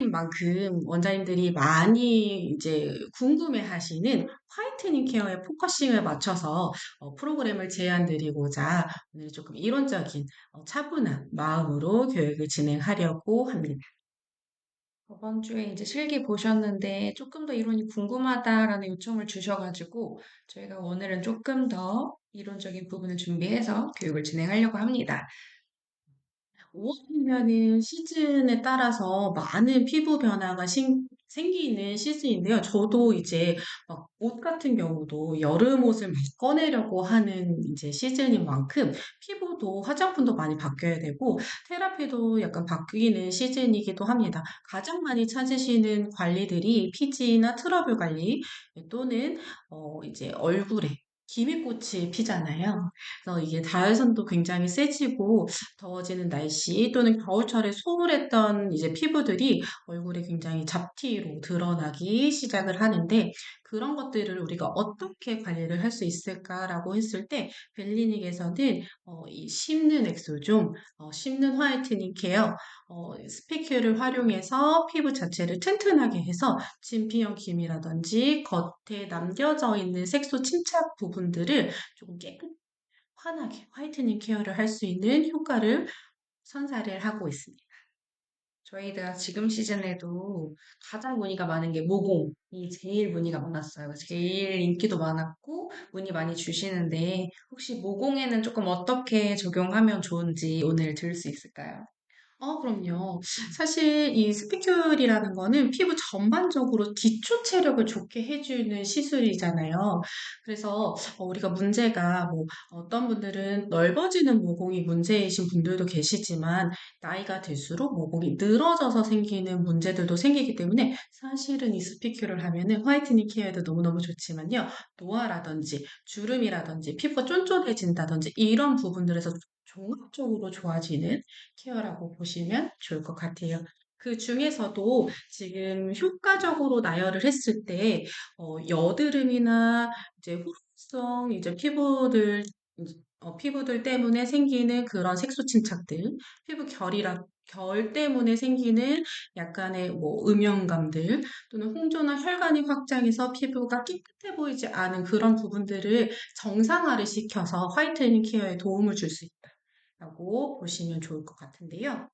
시즌인 만큼 원장님들이 많이 이제 궁금해 하시는 화이트닝 케어에 포커싱을 맞춰서 프로그램을 제안 드리고자 오늘 조금 이론적인 차분한 마음으로 교육을 진행하려고 합니다. 저번 주에 이제 실기 보셨는데 조금 더 이론이 궁금하다라는 요청을 주셔가지고 저희가 오늘은 조금 더 이론적인 부분을 준비해서 교육을 진행하려고 합니다. 5월이면은 시즌에 따라서 많은 피부 변화가 생기는 시즌인데요. 저도 이제 막 옷 같은 경우도 여름 옷을 막 꺼내려고 하는 이제 시즌인 만큼 피부도 화장품도 많이 바뀌어야 되고 테라피도 약간 바뀌는 시즌이기도 합니다. 가장 많이 찾으시는 관리들이 피지나 트러블 관리 또는 이제 얼굴에 기미꽃이 피잖아요. 그래서 이게 자외선도 굉장히 세지고 더워지는 날씨 또는 겨울철에 소홀했던 이제 피부들이 얼굴에 굉장히 잡티로 드러나기 시작을 하는데 그런 것들을 우리가 어떻게 관리를 할 수 있을까라고 했을 때 벨리닉에서는 이 씹는 엑소존, 씹는 화이트닝 케어, 스피큐를 활용해서 피부 자체를 튼튼하게 해서 진피형 기미라든지 겉에 남겨져 있는 색소 침착 부분들을 조금 깨끗 환하게 화이트닝 케어를 할 수 있는 효과를 선사를 하고 있습니다. 저희가 지금 시즌에도 가장 문의가 많은 게 모공이 제일 문의가 많았어요. 제일 인기도 많았고 문의 많이 주시는데 혹시 모공에는 조금 어떻게 적용하면 좋은지 오늘 들을 수 있을까요? 그럼요. 사실 이 스피큘이라는 거는 피부 전반적으로 기초 체력을 좋게 해주는 시술이잖아요. 그래서 우리가 문제가 뭐 어떤 분들은 넓어지는 모공이 문제이신 분들도 계시지만 나이가 들수록 모공이 늘어져서 생기는 문제들도 생기기 때문에 사실은 이 스피큘을 하면은 화이트닝 케어에도 너무너무 좋지만요. 노화라든지 주름이라든지 피부가 쫀쫀해진다든지 이런 부분들에서 종합적으로 좋아지는 케어라고 보시면 좋을 것 같아요. 그 중에서도 지금 효과적으로 나열을 했을 때, 여드름이나 이제 호흡성 이제 피부들 때문에 생기는 그런 색소 침착들, 결 때문에 생기는 약간의 뭐 음영감들, 또는 홍조나 혈관이 확장해서 피부가 깨끗해 보이지 않은 그런 부분들을 정상화를 시켜서 화이트닝 케어에 도움을 줄 수 있다라고 보시면 좋을 것 같은데요.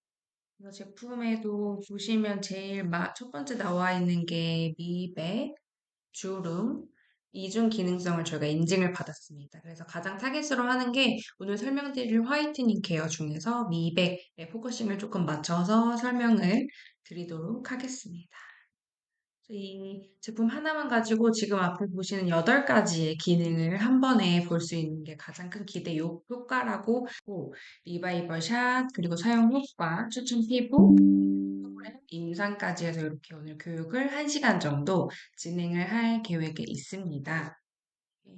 이거 제품에도 보시면 제일 첫 번째 나와 있는 게 미백, 주름, 이중 기능성을 저희가 인증을 받았습니다. 그래서 가장 타겟으로 하는 게 오늘 설명드릴 화이트닝 케어 중에서 미백에 포커싱을 조금 맞춰서 설명을 드리도록 하겠습니다. 이 제품 하나만 가지고 지금 앞에 보시는 8가지의 기능을 한 번에 볼 수 있는 게 가장 큰 기대 효과라고 하고, 리바이벌 샷, 그리고 사용 효과, 추천 피부, 프로그램 임상까지 해서 이렇게 오늘 교육을 1시간 정도 진행을 할 계획에 있습니다. 네.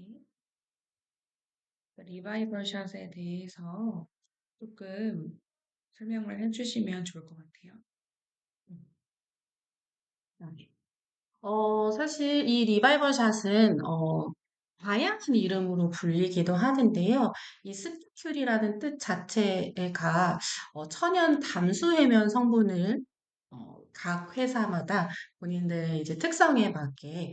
리바이벌 샷에 대해서 조금 설명을 해주시면 좋을 것 같아요. 음. 네. 사실 이 리바이벌 샷은, 다양한 이름으로 불리기도 하는데요. 이 스피큘이라는 뜻 자체가 천연 담수해면 성분을 각 회사마다 본인들의 이제 특성에 맞게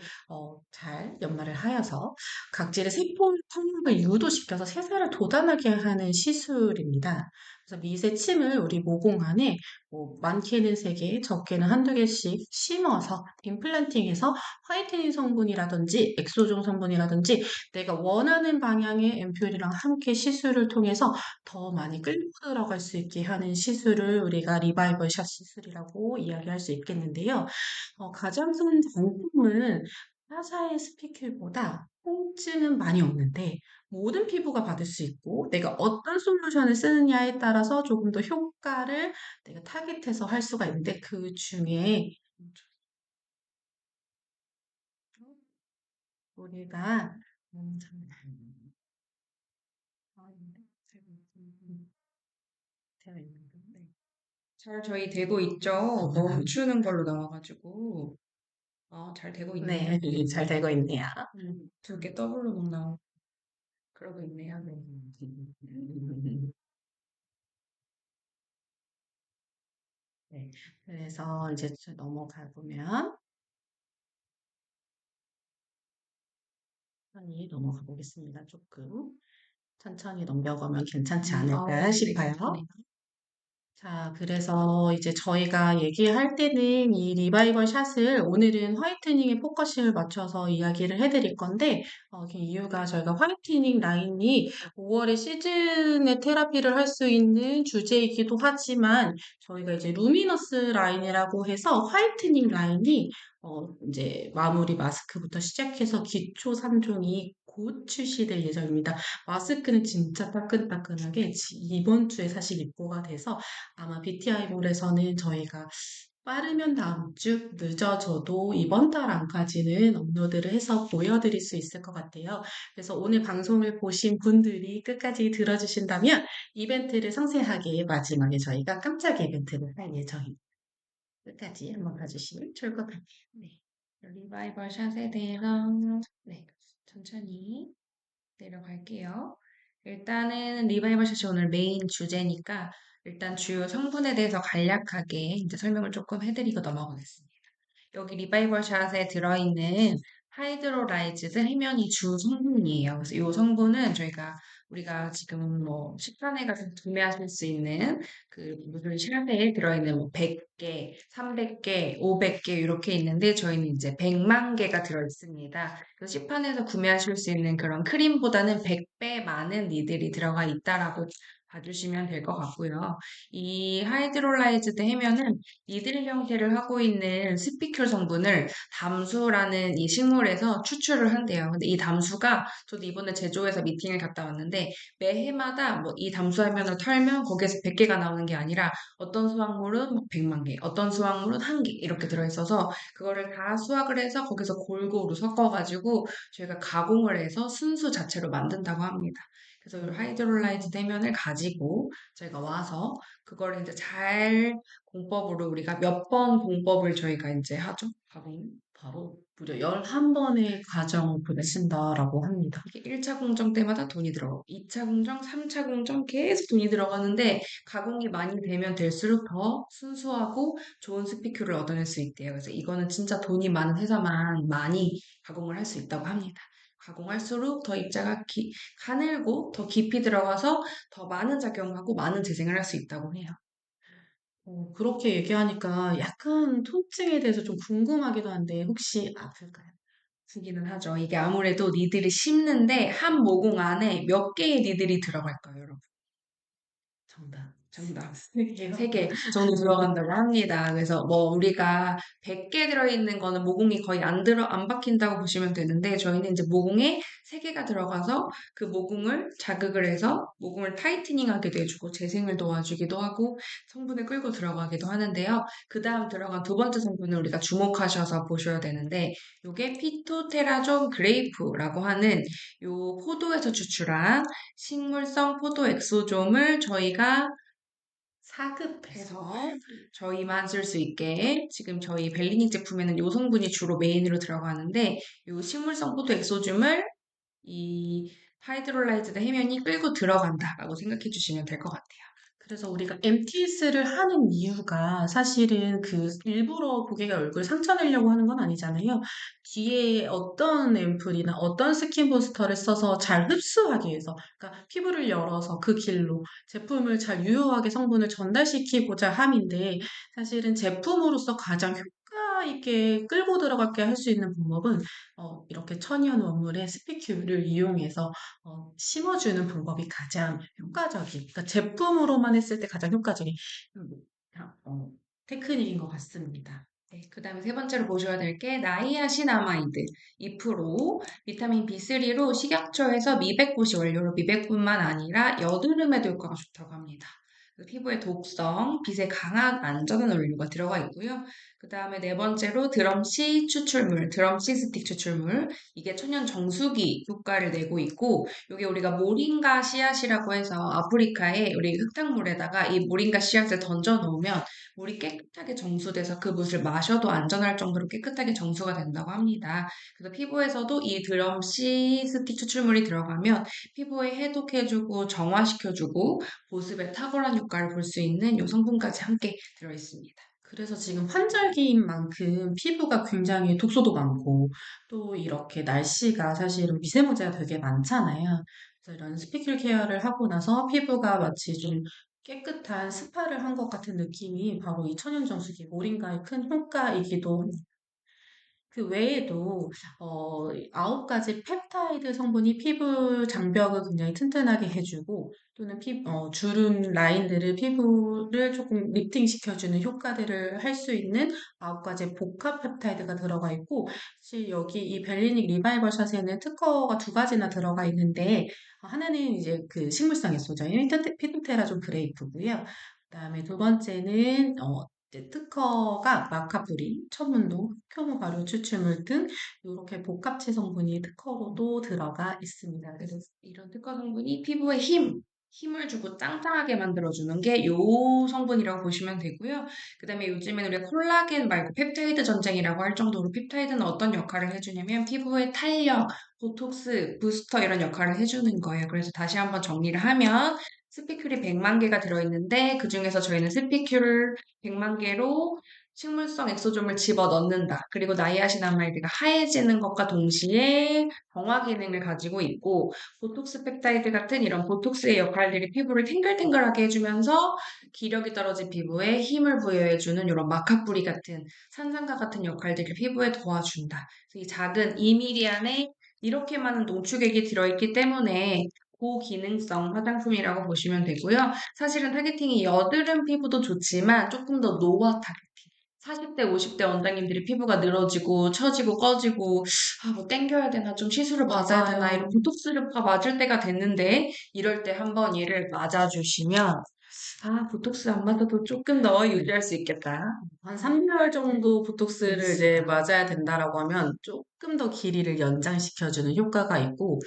잘 연마를 하여서 각질의 세포 탄력을 유도시켜서 세사를 돋아나게 하는 시술입니다. 그래서 미세 침을 우리 모공 안에 뭐 많게는 3개, 적게는 한두 개씩 심어서 임플란팅해서 화이트닝 성분이라든지 엑소종 성분이라든지 내가 원하는 방향의 앰플이랑 함께 시술을 통해서 더 많이 끌고 들어갈 수 있게 하는 시술을 우리가 리바이벌 샷 시술이라고 이야기할 수 있겠는데요. 가장 큰 장점은 타사의 스피클보다 통증은 많이 없는데 모든 피부가 받을 수 있고 내가 어떤 솔루션을 쓰느냐에 따라서 조금 더 효과를 내가 타깃해서 할 수가 있는데 그 중에 우리가 잠깐만요. 되어 있는 건데. 잘 저희 되고 있죠? 멈추는 걸로 나와가지고. 잘 되고 있네요. 네, 잘 되고 있네요. 2개 더블로 막 나오고 그러고 있네요. 네. 네. 그래서 이제 넘어가 보면 천천히 넘어가 보겠습니다. 조금 천천히 넘겨가면 괜찮지 않을까 네, 싶어요. 괜찮네요. 자, 그래서 이제 저희가 얘기할 때는 이 리바이벌 샷을 오늘은 화이트닝에 포커싱을 맞춰서 이야기를 해드릴 건데, 그 이유가 저희가 화이트닝 라인이 5월에 시즌에 테라피를 할 수 있는 주제이기도 하지만, 저희가 이제 루미너스 라인이라고 해서 화이트닝 라인이 이제 마무리 마스크부터 시작해서 기초 3종이 곧 출시될 예정입니다. 마스크는 진짜 따끈따끈하게 이번 주에 사실 입고가 돼서 아마 BTI몰에서는 저희가 빠르면 다음 주, 늦어져도 이번 달 안까지는 업로드를 해서 보여드릴 수 있을 것 같아요. 그래서 오늘 방송을 보신 분들이 끝까지 들어주신다면 이벤트를 상세하게 마지막에 저희가 깜짝 이벤트를 할 예정입니다. 끝까지 한번 봐주시면 좋을 것 같아요. 네. 리바이벌 샷에 대해서 네, 천천히 내려갈게요. 일단은 리바이벌 샷이 오늘 메인 주제니까 일단 주요 성분에 대해서 간략하게 이제 설명을 조금 해드리고 넘어가겠습니다. 여기 리바이벌 샷에 들어있는 하이드로라이즈드 해면이 주 성분이에요. 그래서 이 성분은 우리가 지금 뭐 식판에 가서 구매하실 수 있는 그 무슨 샷에 들어있는 뭐 100개, 300개, 500개 이렇게 있는데 저희는 이제 100만 개가 들어있습니다. 그래서 시판에서 구매하실 수 있는 그런 크림보다는 100배 많은 니들이 들어가 있다라고 봐주시면 될 것 같고요. 이 하이드롤라이즈드 해면은 니들 형태를 하고 있는 스피큘 성분을 담수라는 이 식물에서 추출을 한대요. 근데 이 담수가 저도 이번에 제조회사 미팅을 갔다 왔는데 매해마다 뭐 이 담수화면을 털면 거기에서 100개가 나오는 게 아니라 어떤 수확물은 막 100만 개, 어떤 수확물은 1개 이렇게 들어있어서 그거를 다 수확을 해서 거기서 골고루 섞어가지고 저희가 가공을 해서 순수 자체로 만든다고 합니다. 그래서 이 하이드롤라이즈 대면을 가지고 저희가 와서 그걸 이제 잘 공법으로 우리가 몇 번 공법을 저희가 이제 하죠. 가공. 바로 무려 11번의 과정을 보내신다라고 합니다. 이게 1차 공정 때마다 돈이 들어가고 2차 공정, 3차 공정 계속 돈이 들어가는데 가공이 많이 되면 될수록 더 순수하고 좋은 스피큐를 얻어낼 수 있대요. 그래서 이거는 진짜 돈이 많은 회사만 많이 가공을 할 수 있다고 합니다. 가공할수록 더 입자가 가늘고 더 깊이 들어가서 더 많은 작용하고 많은 재생을 할 수 있다고 해요. 그렇게 얘기하니까 약간 통증에 대해서 좀 궁금하기도 한데 혹시 아플까요? 쓰기는 하죠. 이게 아무래도 니들이 심는데 한 모공 안에 몇 개의 니들이 들어갈 거예요, 여러분. 정답. 정답. 쓸게요. 3개 정도 들어간다고 합니다. 그래서 뭐 우리가 100개 들어있는 거는 모공이 거의 안 박힌다고 보시면 되는데 저희는 이제 모공에 3개가 들어가서 그 모공을 자극을 해서 모공을 타이트닝하게도 해주고 재생을 도와주기도 하고 성분을 끌고 들어가기도 하는데요. 그 다음 들어간 두 번째 성분을 우리가 주목하셔서 보셔야 되는데 이게 피토테라존 그레이프라고 하는 요 포도에서 추출한 식물성 포도 엑소좀을 저희가 사급해서 해서 저희만 쓸 수 있게 지금 저희 벨리닉 제품에는 요 성분이 주로 메인으로 들어가는데 요 식물성 포도 엑소즘을 이 하이드롤라이즈드 해면이 끌고 들어간다라고 생각해 주시면 될 것 같아요. 그래서 우리가 MTS를 하는 이유가 사실은 그 일부러 고객의 얼굴 상처 내려고 하는 건 아니잖아요. 뒤에 어떤 앰플이나 어떤 스킨 부스터를 써서 잘 흡수하기 위해서, 그러니까 피부를 열어서 그 길로 제품을 잘 유효하게 성분을 전달시키고자 함인데, 사실은 제품으로서 가장 효과 있게 끌고 들어가게 할 수 있는 방법은 이렇게 천연 원물의 스피큐를 이용해서 심어주는 방법이 가장 효과적인, 그러니까 제품으로만 했을 때 가장 효과적인 음, 어, 테크닉인 것 같습니다. 네, 그 다음에 세 번째로 보셔야 될 게 나이아신아마이드 2% 비타민 B3로 식약처에서 미백고시 원료로 미백뿐만 아니라 여드름에도 효과가 좋다고 합니다. 그래서 피부의 독성, 빛에 강한 안전한 원료가 들어가 있고요. 그다음에 네 번째로 드럼씨 추출물, 드럼씨 스틱 추출물. 이게 천연 정수기 효과를 내고 있고, 이게 우리가 모링가 씨앗이라고 해서 아프리카에 우리 흙탕물에다가 이 모링가 씨앗을 던져 놓으면 물이 깨끗하게 정수돼서 그 물을 마셔도 안전할 정도로 깨끗하게 정수가 된다고 합니다. 그래서 피부에서도 이 드럼씨 스틱 추출물이 들어가면 피부에 해독해주고 정화시켜주고 보습에 탁월한 효과를 볼 수 있는 이 성분까지 함께 들어있습니다. 그래서 지금 환절기인 만큼 피부가 굉장히 독소도 많고 또 이렇게 날씨가 사실은 미세먼지가 되게 많잖아요. 그래서 이런 스피클 케어를 하고 나서 피부가 마치 좀 깨끗한 스파를 한 것 같은 느낌이 바로 이 천연정수기 모링가의 큰 효과이기도 합니다. 그 외에도 9가지 펩타이드 성분이 피부 장벽을 굉장히 튼튼하게 해주고 또는 주름 라인들을 피부를 조금 리프팅시켜주는 효과들을 할 수 있는 9가지 복합 펩타이드가 들어가 있고 사실 여기 이 벨리닉 리바이벌 샷에는 특허가 2가지나 들어가 있는데 하나는 이제 그 식물성 에스tro겐 피토테라존 그레이프고요. 그다음에 두 번째는 이제 특허가 마카프린, 천문동, 흑효모 발효 추출물 등 이렇게 복합체 성분이 특허로도 들어가 있습니다. 그래서 이런 특화 성분이 피부에 힘을 주고 짱짱하게 만들어주는 게 요 성분이라고 보시면 되고요. 그 다음에 요즘엔 우리가 콜라겐 말고 펩타이드 전쟁이라고 할 정도로 펩타이드는 어떤 역할을 해주냐면 피부의 탄력, 보톡스, 부스터 이런 역할을 해주는 거예요. 그래서 다시 한번 정리를 하면 스피큘이 100만 개가 들어있는데 그중에서 저희는 스피큘 100만 개로 식물성 엑소좀을 집어 넣는다. 그리고 나이아신아마이드가 하얘지는 것과 동시에 정화 기능을 가지고 있고 보톡스 펩타이드 같은 이런 보톡스의 역할들이 피부를 탱글탱글하게 해주면서 기력이 떨어진 피부에 힘을 부여해주는 이런 마카뿌리 같은 산삼과 같은 역할들을 피부에 도와준다. 그래서 이 작은 2mm 안에 이렇게 많은 농축액이 들어있기 때문에 고기능성 화장품이라고 보시면 되고요. 사실은 타겟팅이 여드름 피부도 좋지만 조금 더 노화 타겟팅. 40대, 50대 원장님들이 피부가 늘어지고 처지고 꺼지고 뭐 땡겨야 되나 좀 시술을 받아야 되나 맞아요. 이런 보톡스가 맞을 때가 됐는데 이럴 때 한번 얘를 맞아주시면 보톡스 안 맞아도 조금 더 유지할 수 있겠다. 한 3개월 정도 보톡스를 이제 맞아야 된다라고 하면 조금 더 길이를 연장시켜주는 효과가 있고,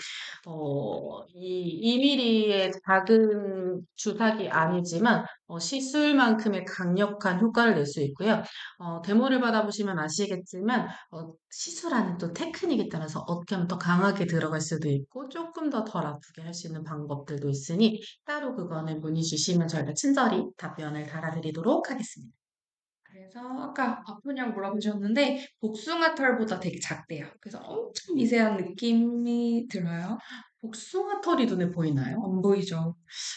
이 2mm의 작은 주사기 아니지만, 시술만큼의 강력한 효과를 낼 수 있고요. 데모를 받아보시면 아시겠지만, 시술하는 또 테크닉에 따라서 어떻게 하면 더 강하게 들어갈 수도 있고, 조금 더 덜 아프게 할 수 있는 방법들도 있으니, 따로 그거는 문의 주시면 저희가 친절히 답변을 달아드리도록 하겠습니다. 그래서 아까 아프냐고 물어보셨는데 복숭아 털보다 되게 작대요. 그래서 엄청 미세한 느낌이 들어요. 복숭아 털이 눈에 보이나요? 안 보이죠?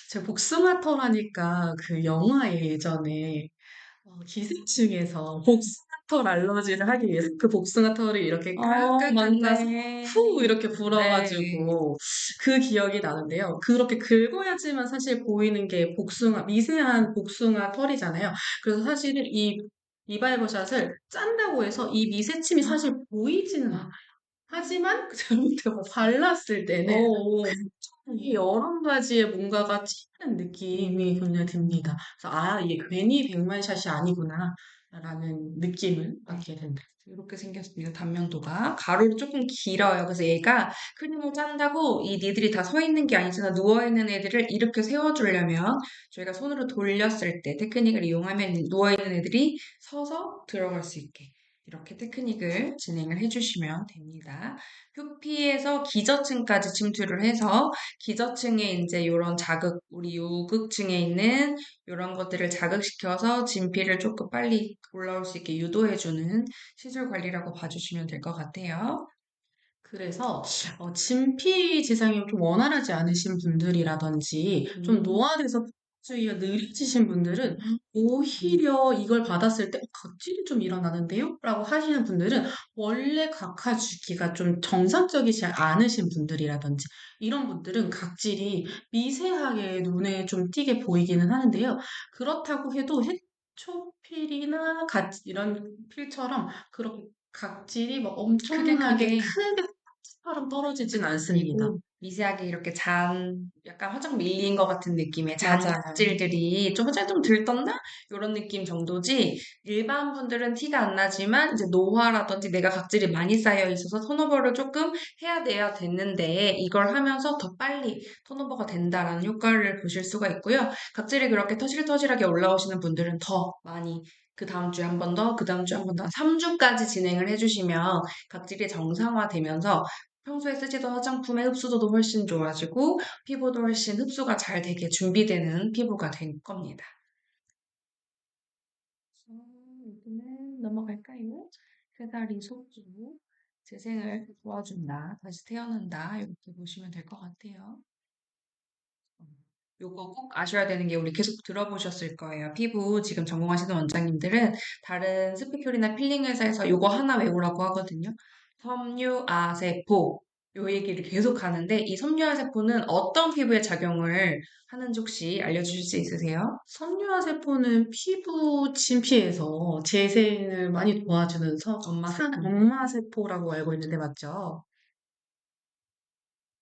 제가 복숭아 털 하니까 그 영화에 예전에 기생충에서 복숭아 털 알러지를 하기 위해서 그 복숭아 털을 이렇게 깍깍 깎아서 맞네. 후 이렇게 네. 불어가지고 그 기억이 나는데요. 그렇게 긁어야지만 사실 보이는 게 미세한 복숭아 털이잖아요. 그래서 사실은 이 리바이버샷을 짠다고 해서 이 미세침이 사실 보이지는 않아요. 하지만 그때 뭐 발랐을 때는 오, 이 여러 가지의 뭔가가 찌는 느낌이 굉장히 듭니다. 그래서 이게 괜히 백만샷이 아니구나 라는 느낌을 네. 받게 된다. 이렇게 생겼습니다. 단면도가. 가로로 조금 길어요. 그래서 얘가 크림을 짠다고 이 니들이 다 서 있는 게 아니잖아. 누워있는 애들을 이렇게 세워주려면 저희가 손으로 돌렸을 때 테크닉을 이용하면 누워있는 애들이 서서 들어갈 수 있게 이렇게 테크닉을 진행을 해주시면 됩니다. 표피에서 기저층까지 침투를 해서 기저층에 이제 이런 자극, 우리 요극층에 있는 이런 것들을 자극시켜서 진피를 조금 빨리 올라올 수 있게 유도해주는 시술 관리라고 봐주시면 될 것 같아요. 그래서 진피 지상이 좀 원활하지 않으신 분들이라든지 좀 노화돼서 주기가 느려지신 분들은 오히려 이걸 받았을 때 각질이 좀 일어나는데요? 라고 하시는 분들은 원래 각하 주기가 좀 정상적이지 않으신 분들이라든지 이런 분들은 각질이 미세하게 눈에 좀 띄게 보이기는 하는데요. 그렇다고 해도 해초필이나 이런 필처럼 그렇게 각질이 막 크게 엄청나게 크게 크게 처럼 떨어지진 않습니다. 미세하게 이렇게 약간 화장 밀린 것 같은 느낌의 맞아요. 잔각질들이 좀 화장이 좀 덜 떴나? 이런 느낌 정도지. 일반 분들은 티가 안 나지만 이제 노화라든지 내가 각질이 많이 쌓여 있어서 턴오버를 조금 해야 돼야 됐는데 이걸 하면서 더 빨리 턴오버가 된다라는 효과를 보실 수가 있고요. 각질이 그렇게 터실터실하게 올라오시는 분들은 더 많이 그 다음 주에 한 번 더, 그 다음 주에 한 번 더, 3주까지 진행을 해주시면 각질이 정상화되면서 평소에 쓰시던 화장품의 흡수도도 훨씬 좋아지고 피부도 훨씬 흡수가 잘 되게 준비되는 피부가 될 겁니다. 여기는 넘어갈까요? 세살이 속주, 재생을 도와준다, 다시 태어난다 이렇게 보시면 될 것 같아요. 요거 꼭 아셔야 되는 게 우리 계속 들어보셨을 거예요. 피부 지금 전공하시는 원장님들은 다른 스피큘이나 필링 회사에서 요거 하나 외우라고 하거든요. 섬유아세포. 요 얘기를 계속 하는데 이 섬유아세포는 어떤 피부에 작용을 하는지 혹시 알려주실 수 있으세요? 섬유화 세포는 피부 진피에서 재생을 많이 도와주는 엄마세포. 엄마 세포라고 알고 있는데 맞죠?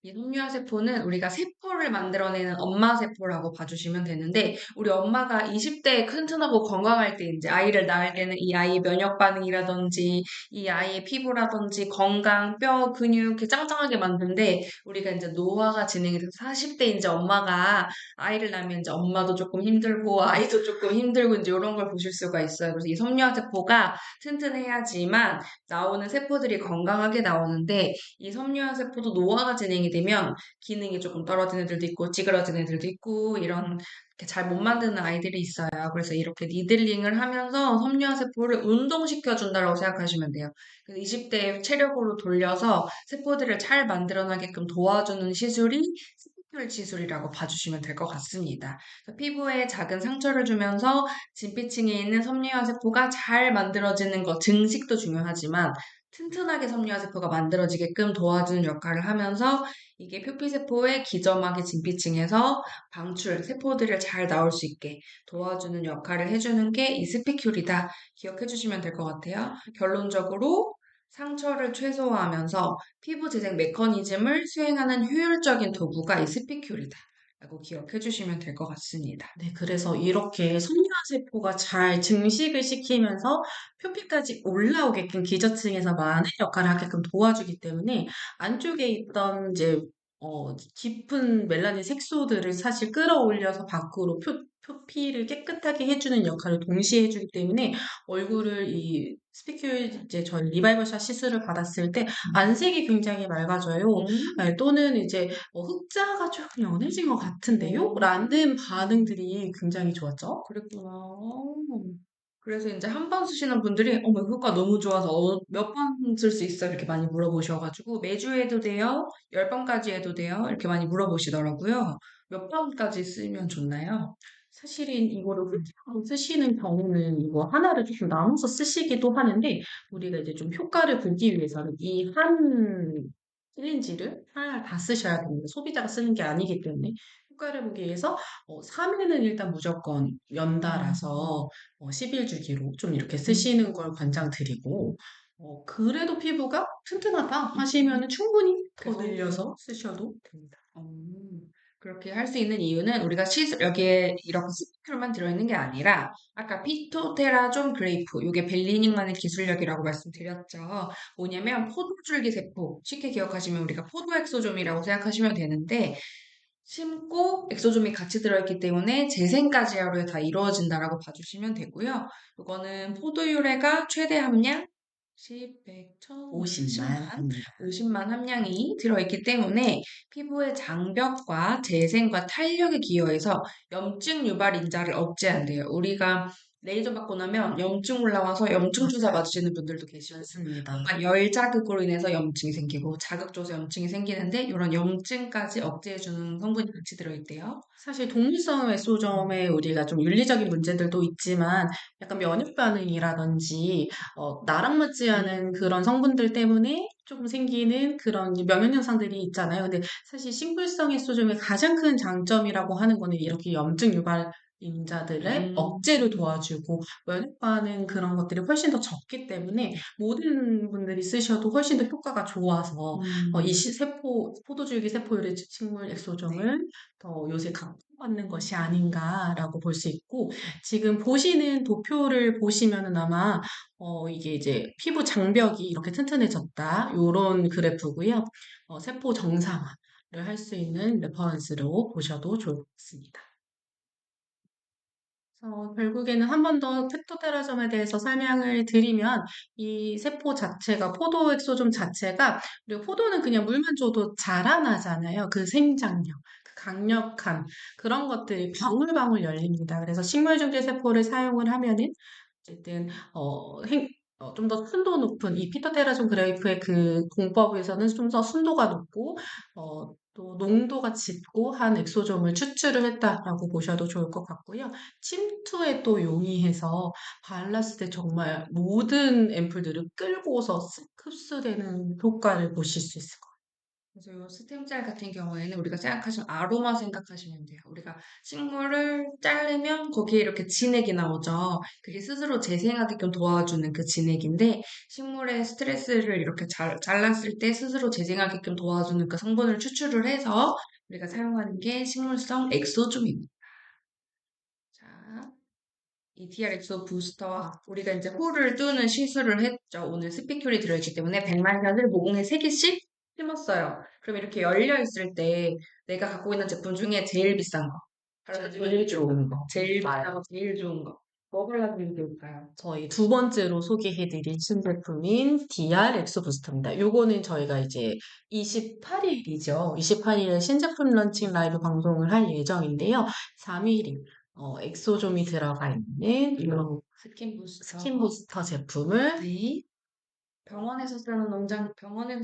이 섬유화세포는 우리가 세포를 만들어내는 엄마 세포라고 봐주시면 되는데, 우리 엄마가 20대에 튼튼하고 건강할 때 이제 아이를 낳을 때는 이 아이의 면역 반응이라든지, 이 아이의 피부라든지, 건강, 뼈, 근육 이렇게 짱짱하게 만드는데, 우리가 이제 노화가 진행이 돼서 40대 이제 엄마가 아이를 낳으면 이제 엄마도 조금 힘들고, 아이도 조금 힘들고, 이제 이런 걸 보실 수가 있어요. 그래서 이 섬유화세포가 튼튼해야지만 나오는 세포들이 건강하게 나오는데, 이 섬유화 세포도 노화가 진행이 되면 기능이 조금 떨어진 애들도 있고 찌그러진 애들도 있고 이런 이렇게 잘 못 만드는 아이들이 있어요. 그래서 이렇게 니들링을 하면서 섬유화 세포를 운동시켜 준다고 생각하시면 돼요. 그래서 20대의 체력으로 돌려서 세포들을 잘 만들어나게끔 도와주는 시술이 스피큘 시술이라고 봐주시면 될 것 같습니다. 그래서 피부에 작은 상처를 주면서 진피층에 있는 섬유화 세포가 잘 만들어지는 것, 증식도 중요하지만 튼튼하게 섬유화세포가 만들어지게끔 도와주는 역할을 하면서 이게 표피세포의 기점막의 진피층에서 방출, 세포들을 잘 나올 수 있게 도와주는 역할을 해주는 게 이 스피큘이다. 기억해 주시면 될 것 같아요. 결론적으로 상처를 최소화하면서 피부 재생 메커니즘을 수행하는 효율적인 도구가 이 스피큘이다. 라고 기억해 주시면 될 것 같습니다. 네, 그래서 이렇게 섬유화 세포가 잘 증식을 시키면서 표피까지 올라오게끔 기저층에서 많은 역할을 하게끔 도와주기 때문에 안쪽에 있던 이제 깊은 멜라닌 색소들을 사실 끌어올려서 밖으로 표피를 깨끗하게 해주는 역할을 동시에 해주기 때문에 얼굴을 이 스피큘 이제 전 리바이벌샷 시술을 받았을 때 안색이 굉장히 맑아져요. 네, 또는 이제 흑자가 조금 연해진 것 같은데요? 라는 반응들이 굉장히 좋았죠. 그랬구나. 그래서 이제 한 번 쓰시는 분들이 어머 효과 너무 좋아서 몇 번 쓸 수 있어 이렇게 많이 물어보셔가지고 매주 해도 돼요? 10번까지 해도 돼요? 이렇게 많이 물어보시더라고요. 몇 번까지 쓰면 좋나요? 사실은 이거를 훑어서 쓰시는 경우는 이거 하나를 조금 나눠서 쓰시기도 하는데, 우리가 이제 좀 효과를 보기 위해서는 이 한 시린지를 하나를 다 쓰셔야 됩니다. 소비자가 쓰는 게 아니기 때문에. 효과를 보기 위해서 3회는 일단 무조건 연달아서 10일 주기로 좀 이렇게 음. 쓰시는 걸 권장드리고, 그래도 피부가 튼튼하다 하시면 충분히 더 계속 늘려서 쓰셔도 됩니다. 음, 그렇게 할 수 있는 이유는 우리가 시술, 여기에 이렇게 스피큘만 들어있는 게 아니라 아까 피토테라존 그레이프, 이게 벨리닝만의 기술력이라고 말씀드렸죠. 뭐냐면 포도줄기 세포, 쉽게 기억하시면 우리가 포도 엑소좀이라고 생각하시면 되는데 심고 엑소좀이 같이 들어있기 때문에 재생까지 하루에 다 이루어진다라고 봐주시면 되고요. 이거는 포도유래가 최대 함량 10, 100, 1000, 50만 10만, 합니다. 50만 함량이 들어있기 때문에 피부의 장벽과 재생과 탄력에 기여해서 염증 유발 인자를 억제한대요. 우리가 레이저 받고 나면 염증 올라와서 염증 주사 맞아요. 맞으시는 분들도 계시고 맞습니다. 뭔가 열 자극으로 인해서 염증이 생기고 자극 줘서 염증이 생기는데 이런 염증까지 억제해주는 성분이 같이 들어있대요. 사실 동물성 외소점에 우리가 좀 윤리적인 문제들도 있지만 약간 면역 반응이라든지 나랑 맞지 않은 그런 성분들 때문에 조금 생기는 그런 면역 현상들이 있잖아요. 근데 사실 식물성 해소점의 가장 큰 장점이라고 하는 거는 이렇게 염증 유발 인자들의 음, 억제를 도와주고 면역과는 그런 것들이 훨씬 더 적기 때문에 모든 분들이 쓰셔도 훨씬 더 효과가 좋아서 이 포도줄기 세포유래 식물 엑소점을 더 요새 각광받는 것이 아닌가라고 볼 수 있고 지금 보시는 도표를 보시면은 아마 이게 이제 피부 장벽이 이렇게 튼튼해졌다 요런 그래프고요. 세포 정상화를 할 수 있는 레퍼런스로 보셔도 좋을 것 같습니다. 결국에는 한 번 더 팩토테라점에 대해서 설명을 드리면 이 세포 자체가 포도액소좀 자체가 그리고 포도는 그냥 물만 줘도 자라나잖아요. 그 생장력, 그 강력함 그런 것들이 방울방울 열립니다. 그래서 식물중재 세포를 사용을 하면은 어쨌든 좀 더 순도 높은 이 피터테라좀 그레이프의 그 공법에서는 좀 더 순도가 높고 또 농도가 짙고 한 엑소점을 추출을 했다라고 보셔도 좋을 것 같고요. 침투에 또 용이해서 발랐을 때 정말 모든 앰플들을 끌고서 쓱 흡수되는 효과를 보실 수 있을 것 그래서 요 스템셀 같은 경우에는 우리가 생각하시면 아로마 생각하시면 돼요. 우리가 식물을 자르면 거기에 이렇게 진액이 나오죠. 그게 스스로 재생하게끔 도와주는 그 진액인데 식물의 스트레스를 이렇게 잘랐을 때 스스로 재생하게끔 도와주는 그 성분을 추출을 해서 우리가 사용하는 게 식물성 엑소줌입니다. 자, ETR 엑소 부스터와 우리가 이제 홀을 뚫는 시술을 했죠. 오늘 스피큘이 들어있기 때문에 100만 년을 모공에 3개씩 심었어요. 그럼 이렇게 열려 있을 때 내가 갖고 있는 제품 중에 제일 비싼 거. 제일 좋은 거. 제일 맞아요. 비싸고 제일 좋은 거. 뭐 발라주면 좋을까요? 저희 두 번째로 소개해드릴 신제품인 DR 엑소 부스터입니다. 요거는 저희가 이제 28일이죠. 28일에 신제품 런칭 라이브 방송을 할 예정인데요. 3일이 엑소좀이 들어가 있는 이런 스킨 부스터. 스킨 부스터 제품을 네. 병원에서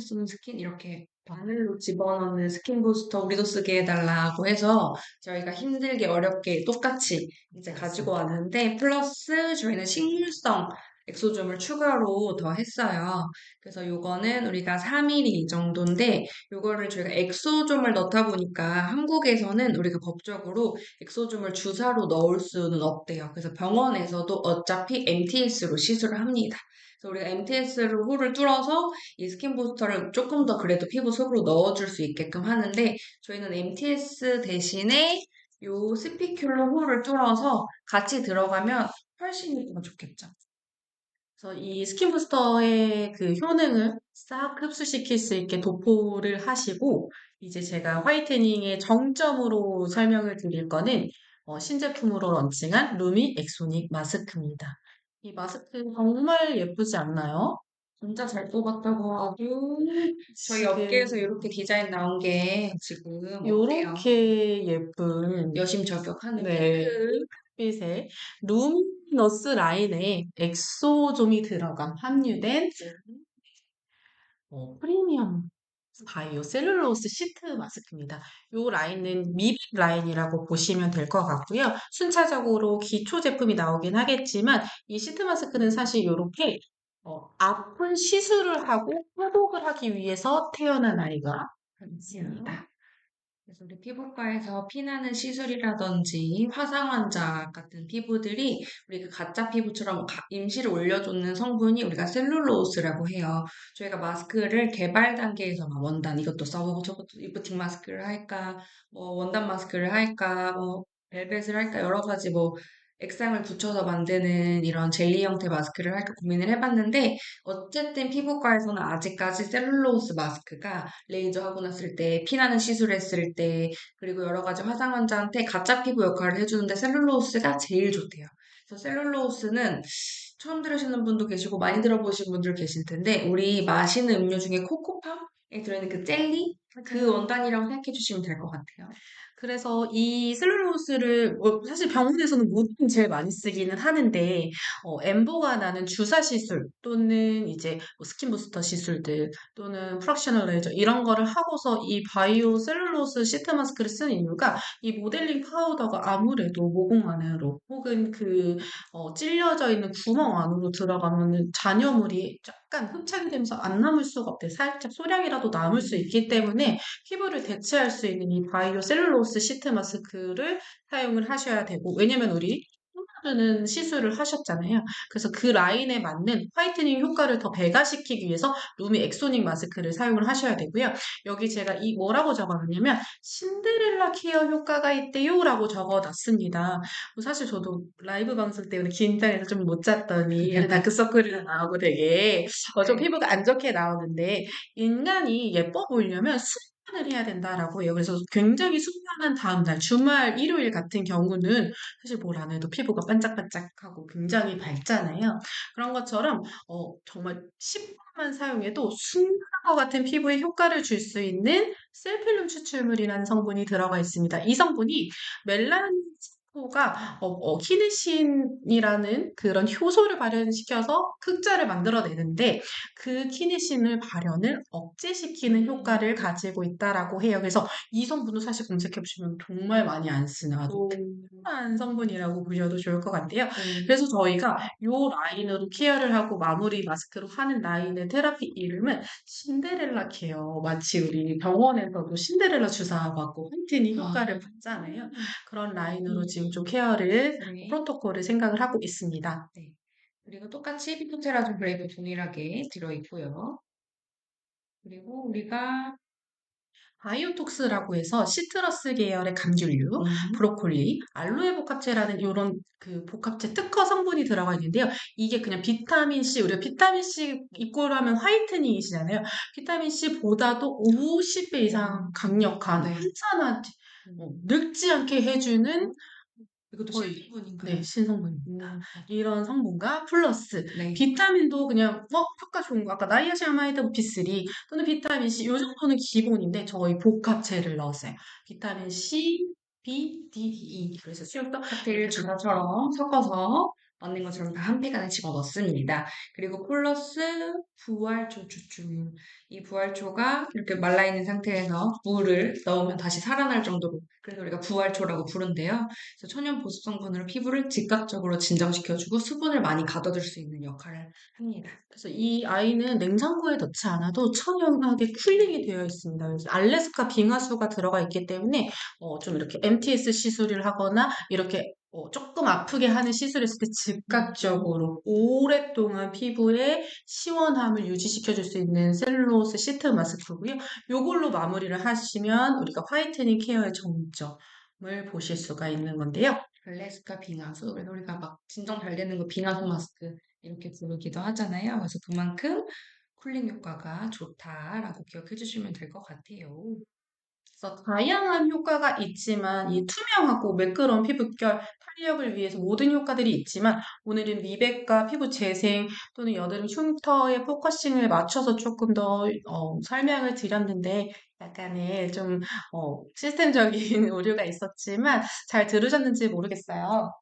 쓰는 스킨 이렇게 바늘로 집어넣는 스킨 부스터 우리도 쓰게 해달라고 해서 저희가 힘들게 어렵게 똑같이 이제 가지고 왔는데 플러스 저희는 식물성 엑소즘을 추가로 더 했어요. 그래서 요거는 우리가 3mm 정도인데 요거를 저희가 엑소즘을 넣다 보니까 한국에서는 우리가 법적으로 엑소즘을 주사로 넣을 수는 없대요. 그래서 병원에서도 어차피 MTS로 시술을 합니다. 그래서 우리가 MTS로 홀을 뚫어서 이 스킨 부스터를 조금 더 그래도 피부 속으로 넣어줄 수 있게끔 하는데 저희는 MTS 대신에 요 스피큘러 홀을 뚫어서 같이 들어가면 훨씬 효과가 좋겠죠. 그래서 이 스킨 부스터의 그 효능을 싹 흡수시킬 수 있게 도포를 하시고, 이제 제가 화이트닝의 정점으로 설명을 드릴 거는 신제품으로 런칭한 루미 엑소닉 마스크입니다. 이 마스크 정말 예쁘지 않나요? 진짜 잘 뽑았다고 하고 저희 업계에서 지금 이렇게 디자인 나온 게 지금 어때요? 요렇게 예쁜 여심저격하는 네, 핑크. 핑크빛의 루미너스 라인에 엑소좀이 들어간 함유된 프리미엄 바이오 셀룰로스 시트 마스크입니다. 이 라인은 미백 라인이라고 보시면 될 것 같고요. 순차적으로 기초 제품이 나오긴 하겠지만 이 시트 마스크는 사실 이렇게 아픈 시술을 하고 회복을 하기 위해서 태어난 아이가 있습니다. 그래서 우리 피부과에서 피나는 시술이라든지 화상 환자 같은 피부들이 우리 그 가짜 피부처럼 임시를 올려주는 성분이 우리가 셀룰로스라고 해요. 저희가 마스크를 개발 단계에서 막 원단 이것도 써보고 저것도 리프팅 마스크를 할까, 뭐 원단 마스크를 할까, 뭐 벨벳을 할까 여러 가지 뭐 액상을 붙여서 만드는 이런 젤리 형태 마스크를 할까 고민을 해봤는데 어쨌든 피부과에서는 아직까지 셀룰로스 마스크가 레이저 하고 났을 때, 피나는 시술했을 때, 그리고 여러 가지 화상 환자한테 가짜 피부 역할을 해주는데 셀룰로스가 제일 좋대요. 그래서 셀룰로스는 처음 들으시는 분도 계시고 많이 들어보신 분들 계실 텐데 우리 마시는 음료 중에 코코팜에 들어있는 그 젤리? 그 원단이라고 생각해 주시면 될 것 같아요. 그래서 이 셀룰로스를 사실 병원에서는 모든 제일 많이 쓰기는 하는데 엠보가 나는 주사 시술 또는 이제 뭐 스킨 부스터 시술들 또는 프락셔널 레이저 이런 거를 하고서 이 바이오 셀룰로스 시트 마스크를 쓰는 이유가 이 모델링 파우더가 아무래도 모공 안으로 혹은 그 찔려져 있는 구멍 안으로 들어가면은 잔여물이 약간 흡착이 되면서 안 남을 수가 없대요. 살짝 소량이라도 남을 수 있기 때문에 피부를 대체할 수 있는 이 바이오 셀룰로스 시트 마스크를 사용을 하셔야 되고, 왜냐면 우리 는 시술을 하셨잖아요. 그래서 그 라인에 맞는 화이트닝 효과를 더 배가시키기 위해서 루미 엑소닉 마스크를 사용을 하셔야 되고요. 여기 제가 이 뭐라고 적어놨냐면 신데렐라 케어 효과가 있대요라고 적어놨습니다. 사실 저도 라이브 방송 때문에 긴장해서 좀 못 잤더니 다크서클이 나오고 되게 좀 네. 피부가 안 좋게 나오는데, 인간이 예뻐 보이려면 숙면을 해야 된다라고 해요. 그래서 굉장히 숙면한 다음날 주말 일요일 같은 경우는 사실 뭘 안 해도 피부가 반짝반짝하고 굉장히 밝잖아요. 그런 것처럼 정말 10분만 사용해도 순간과 같은 피부에 효과를 줄 수 있는 셀필름 추출물이라는 성분이 들어가 있습니다. 이 성분이 멜라닌포가 키네신이라는 그런 효소를 발현시켜서 흑자를 만들어내는데, 그 키네신을 발현을 억제시키는 효과를 가지고 있다라고 해요. 그래서 이 성분도 사실 검색해보시면 정말 많이 안 쓰는 아주 오, 한 성분이라고 보셔도 좋을 것 같아요. 네. 그래서 저희가 요 라인으로 케어를 하고 마무리 마스크로 하는 라인의 테라피 이름은 신데렐라 케어. 마치 우리 병원에서도 신데렐라 주사 받고 홈트닝 아, 효과를 받잖아요. 그런 라인으로 음, 지금 좀 케어를, 네. 프로토콜을 생각을 하고 있습니다. 네. 그리고 똑같이 피부테라준 브레이브 동일하게 들어있고요. 그리고 우리가 바이오톡스라고 해서 시트러스 계열의 감귤류, 음, 브로콜리, 알로에 복합제라는 이런 그 복합제 특허 성분이 들어가 있는데요. 이게 그냥 비타민 C, 우리가 비타민 C 이꼬르하면 화이트닝이시잖아요. 비타민 C보다도 50배 이상 강력한 네. 항산화, 음, 늙지 않게 해주는 이것도 거의, 네, 신성분인가요? 신성분입니다. 이런 성분과 플러스 네. 비타민도 그냥 효과 좋은 거 아까 나이아신아마이드 B3 또는 비타민 C 요 정도는 기본인데 저희 복합체를 넣었어요. 비타민 C, B, D, E. 그래서 수용도 칵테일 주사처럼 섞어서 넣는 것처럼 다 한 팩 안에 집어 넣습니다. 그리고 플러스 부활초 추출물. 이 부활초가 이렇게 말라있는 상태에서 물을 넣으면 다시 살아날 정도로, 그래서 우리가 부활초라고 부른대요. 그래서 천연 보습 성분으로 피부를 즉각적으로 진정시켜주고 수분을 많이 가둬둘 수 있는 역할을 합니다. 그래서 이 아이는 냉장고에 넣지 않아도 천연하게 쿨링이 되어 있습니다. 그래서 알래스카 빙하수가 들어가 있기 때문에 좀 이렇게 MTS 시술을 하거나 이렇게 조금 아프게 하는 시술을 했을 때 즉각적으로 오랫동안 피부의 시원함을 유지시켜줄 수 있는 셀룰로스 시트 마스크고요. 요걸로 마무리를 하시면 우리가 화이트닝 케어의 정점을 보실 수가 있는 건데요. 알래스카 빙하수. 그래서 우리가 막 진정 잘 되는 거 빙하수 마스크 이렇게 부르기도 하잖아요. 그래서 그만큼 쿨링 효과가 좋다라고 기억해 주시면 될 것 같아요. 그래서 다양한 효과가 있지만 이 투명하고 매끄러운 피부결, 탄력을 위해서 모든 효과들이 있지만 오늘은 미백과 피부 재생 또는 여드름 흉터에 포커싱을 맞춰서 조금 더 설명을 드렸는데 약간의 좀 시스템적인 오류가 있었지만 잘 들으셨는지 모르겠어요.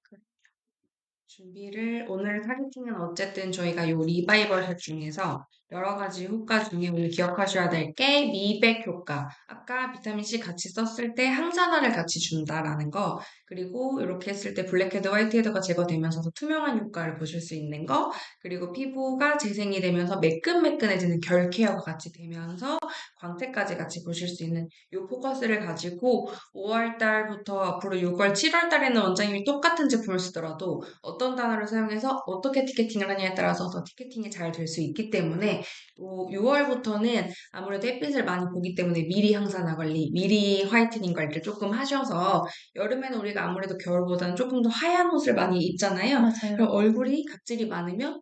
오늘 타겟팅은 어쨌든 저희가 요 리바이벌 샷 중에서 여러 가지 효과 중에 오늘 기억하셔야 될 게 미백 효과. 아까 비타민C 같이 썼을 때 항산화를 같이 준다라는 거. 그리고 이렇게 했을 때 블랙헤드, 화이트헤드가 제거되면서 더 투명한 효과를 보실 수 있는 거. 그리고 피부가 재생이 되면서 매끈매끈해지는 결 케어가 같이 되면서 광택까지 같이 보실 수 있는 요 포커스를 가지고 5월 달부터 앞으로 6월, 7월 달에는 원장님이 똑같은 제품을 쓰더라도 어떤 단어를 사용해서 어떻게 티켓팅을 하냐에 따라서 더 티켓팅이 잘 될 수 있기 때문에 6월부터는 아무래도 햇빛을 많이 보기 때문에 미리 항산화 관리, 미리 화이트닝 관리를 조금 하셔서 여름에는 우리가 아무래도 겨울보다는 조금 더 하얀 옷을 많이 입잖아요. 맞아요. 그럼 얼굴이 각질이 많으면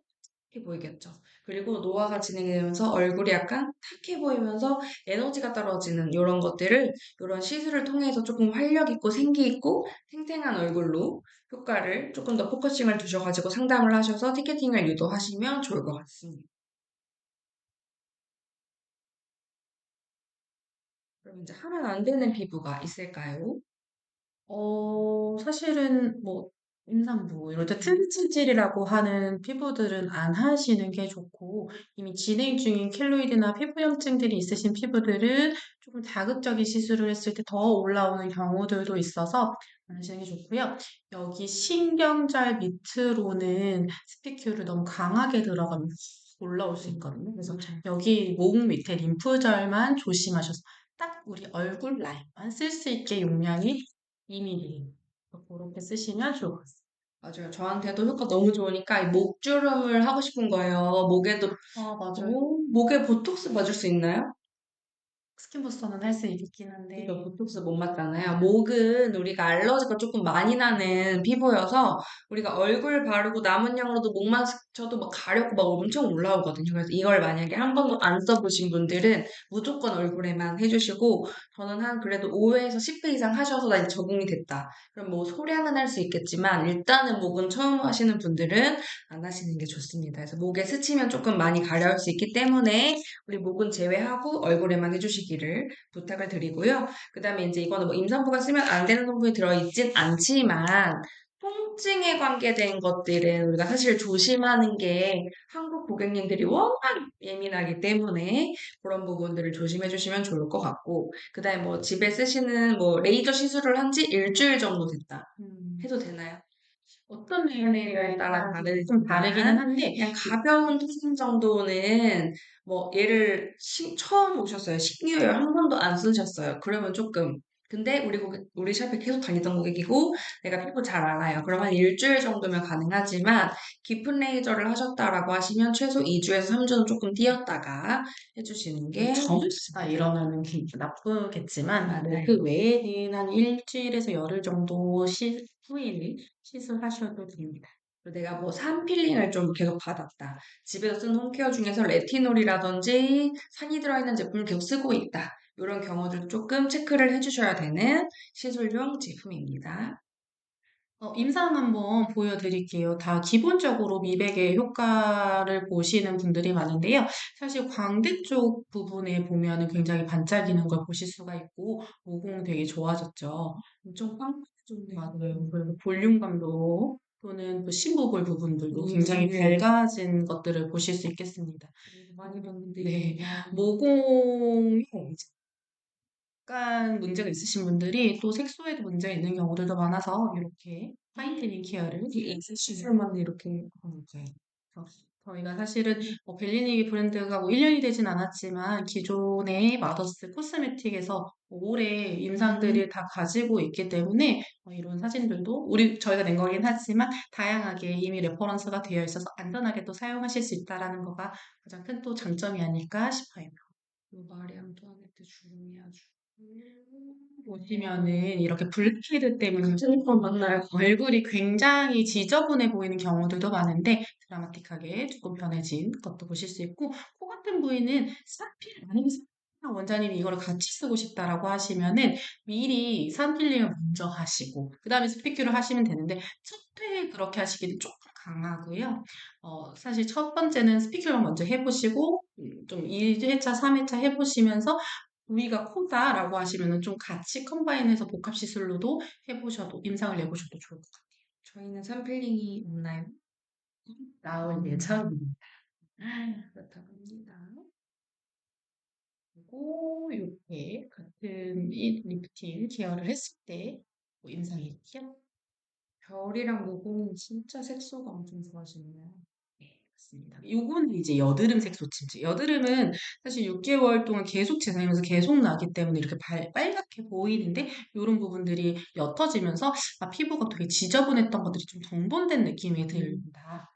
탁해 보이겠죠. 그리고 노화가 진행되면서 얼굴이 약간 탁해 보이면서 에너지가 떨어지는 이런 것들을 이런 시술을 통해서 조금 활력 있고 생기 있고 탱탱한 얼굴로 효과를 조금 더 포커싱을 두셔가지고 상담을 하셔서 티켓팅을 유도하시면 좋을 것 같습니다. 그럼 이제 하면 안 되는 피부가 있을까요? 사실은 뭐 임산부 이럴 때 트리츠질이라고 하는 피부들은 안 하시는 게 좋고, 이미 진행 중인 켈로이드나 피부염증들이 있으신 피부들은 조금 자극적인 시술을 했을 때 더 올라오는 경우들도 있어서 안 하시는 게 좋고요. 여기 신경절 밑으로는 스피큐를 너무 강하게 들어갑니다. 올라올 수 있거든요. 그래서 맞아요. 여기 목 밑에 림프절만 조심하셔서 딱 우리 얼굴 라인만 쓸 수 있게 용량이 2mm. 그렇게 쓰시면 좋을 것 같습니다. 맞아요. 저한테도 효과 너무 좋으니까 이 목주름을 하고 싶은 거예요. 목에도, 아, 맞아요. 목에 보톡스 맞을 수 있나요? 스킨 부스터는 할 수 있긴 그죠, 한데, 보톡스 못 맞잖아요. 목은 우리가 알러지가 조금 많이 나는 피부여서 우리가 얼굴 바르고 남은 양으로도 목만 스쳐도 막 가렵고 막 엄청 올라오거든요. 그래서 이걸 만약에 한 번도 안 써보신 분들은 무조건 얼굴에만 해주시고 저는 한 그래도 5회에서 10회 이상 하셔서 나 이제 적응이 됐다. 그럼 뭐 소량은 할 수 있겠지만 일단은 목은 처음 하시는 분들은 안 하시는 게 좋습니다. 그래서 목에 스치면 조금 많이 가려울 수 있기 때문에 우리 목은 제외하고 얼굴에만 해주시기를 부탁을 드리고요. 그 다음에 이제 이거는 뭐 임산부가 쓰면 안 되는 성분이 들어있진 않지만 통증에 관계된 것들은 우리가 사실 조심하는 게 한국 고객님들이 워낙 예민하기 때문에 그런 부분들을 조심해 주시면 좋을 것 같고 그 다음에 뭐 집에 쓰시는 뭐 레이저 시술을 한 지 일주일 정도 됐다 음, 해도 되나요? 어떤 레이저에 레이어에 따라 따라 좀 다르기는 다르지만 한데, 그냥 가벼운 통증 정도는 뭐 얘를 처음 오셨어요. 신규예요. 한 번도 안 쓰셨어요. 그러면 조금 근데 우리 샵에 계속 다니던 고객이고 내가 피부 잘 알아요. 그럼 한 일주일 정도면 가능하지만 깊은 레이저를 하셨다라고 하시면 최소 2주에서 3주는 조금 뛰었다가 해주시는 게 점수가 이러면은 나쁘겠지만, 뭐 맞아요. 그 외에는 한 일주일에서 열흘 정도 후에는 시술하셔도 됩니다. 그리고 내가 뭐 산필링을 좀 계속 받았다. 집에서 쓰는 홈케어 중에서 레티놀이라든지 산이 들어있는 제품을 계속 쓰고 있다. 이런 경우들 조금 체크를 해주셔야 되는 시술용 제품입니다. 임상 한번 보여드릴게요. 다 기본적으로 미백의 효과를 보시는 분들이 많은데요. 사실 광대 쪽 부분에 보면은 굉장히 반짝이는 걸 보실 수가 있고, 모공 되게 좋아졌죠. 엄청 빵빵해졌네요. 맞아요. 그리고 볼륨감도 또는 그 심부볼 부분들도 굉장히 밝아진 것들을 보실 수 있겠습니다. 많이 봤는데 네, 이게 모공에 약간 문제가 있으신 분들이 또 색소에도 문제가 있는 경우들도 많아서 이렇게 화이트닝 케어를 시술만 이렇게 맞아요. 그래서 저희가 사실은 벨리니 브랜드가 뭐 1년이 되진 않았지만 기존의 마더스 코스메틱에서 오래 임상들을 다 가지고 있기 때문에 이런 사진들도 저희가 낸 거긴 하지만 다양하게 이미 레퍼런스가 되어 있어서 안전하게 또 사용하실 수 있다라는 거가 가장 큰 또 장점이 아닐까 싶어요. 요 마리 앙투아네트 주름이 아주 보시면은 이렇게 블랙헤드 때문에 거 맞나요? 얼굴이 굉장히 지저분해 보이는 경우들도 많은데 드라마틱하게 조금 변해진 것도 보실 수 있고 코 같은 부위는 산필 아니면 원장님이 이거를 같이 쓰고 싶다라고 하시면은 미리 산필링을 먼저 하시고 그 다음에 스피큐를 하시면 되는데 첫 회에 그렇게 하시기는 조금 강하고요. 사실 첫 번째는 스피큐를 먼저 해보시고 좀 2회차, 3회차 해보시면서 부위가 코다라고 하시면은 좀 같이 컴바인해서 복합 시술로도 해보셔도 임상을 내보셔도 좋을 것 저희는 산필링이 없나요? 같아요. 나올 예정입니다. 그렇다고 합니다. 그리고 이렇게 같은 이 리프팅 케어를 했을 때뭐 임상이 있죠? 겨울이랑 모공은 진짜 색소가 엄청 좋아지네요. 네, 맞습니다. 요거는 이제 여드름 색소침증. 여드름은 사실 6개월 동안 계속 지내면서 계속 나기 때문에 이렇게 빨갛게 보이는데 이런 부분들이 옅어지면서 피부가 되게 지저분했던 것들이 좀 정돈된 느낌이 듭니다.